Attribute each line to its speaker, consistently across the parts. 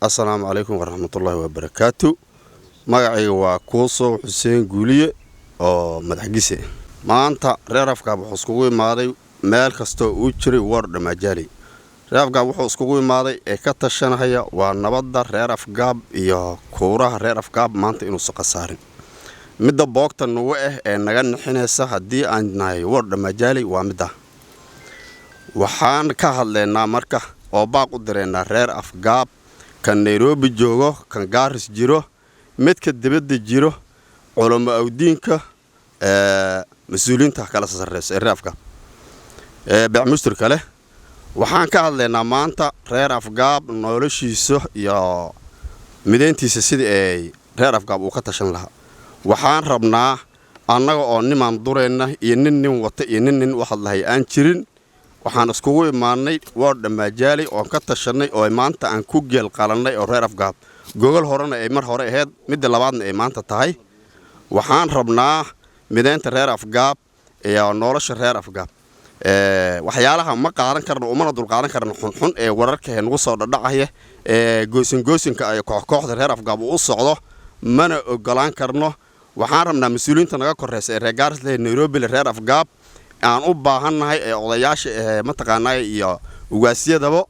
Speaker 1: السلام عليكم ورحمة الله وبركاته. magacayga waa Kuuso Xuseen Guuliye oo madaxgiise. maanta reer afkaab wuxuu iskugu imaaday meel kasto uu jiray war dhamaajali. reer afkaab wuxuu iskugu imaaday ee ka tashanaya waa nabadda reer afkaab iyo kuuraha reer afkaab maanta inuu soo qasaarin. midda boogta nugu ee naga nixinaysa haddii aan nahay war dhamaajali waa midda. waxaan ka hadlaynaa marka oo baaq u direynaa reer afkaab kan Nairobi joogo kan Gaaris jiro midka dibadda jiro culamo awdiinka mas'uuliyiinta kala sarreeyay reer afkaab bacmustur kale waxaan ka hadlaynaa maanta reer afkaab noloshiisa iyo mideyntiisa sidii ay reer afkaab u ka tashan lahaa. waxaan rabnaa annaga oo niman dureyna iyo nin wata iyo nin waxad lahay aan jirin waxaan iskugu imaanay war dhamaajali oo ka tashanay oo maanta aan ku geel qalanay oo reer afkaab gogol horena ay mar hore ahayd midda labaadna ay maanta tahay. waxaan rabnaa mideynta reer afkaab iyo nolosha reer afkaab waxyaalaha ma qaadan karno umana dul qaadan karno xun ee wararka ee nagu soo dhadhacaya goosinka ay kooxda reer afkaab u socdo mana ogolaan karno. waxaan rabnaa mas'uuliyiinta naga koreysa ee reer Gaaris leh Nairobi reer afkaab aan u baahannahay ee odayaasha ma taqaanay iyo ugaasiyadaba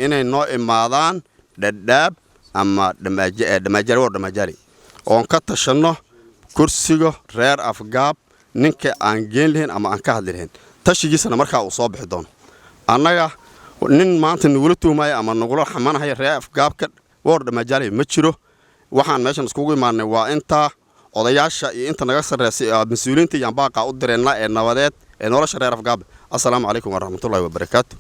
Speaker 1: inay noo imaadaan dhadhaab ama dhamaajali oo ka tashano kursiga reer afkaab ninka aan geen lahayn ama aan ka hadli lahayn tashigiisana markaa uu soo bixi doono. annaga nin maanta nagula tuumay ama nagula xamanahay reer afkaabka war dhamaajali ma jiro. waxaan meeshan iskugu imaanay waa inta odayaasha iyo inta naga sarreysay mas'uuliyiinta iyo baaqa u direynaa ee nabadeed ee nolosha reer afkaab. assalaamu calaykum warahmatullaahi wabarakaatuh.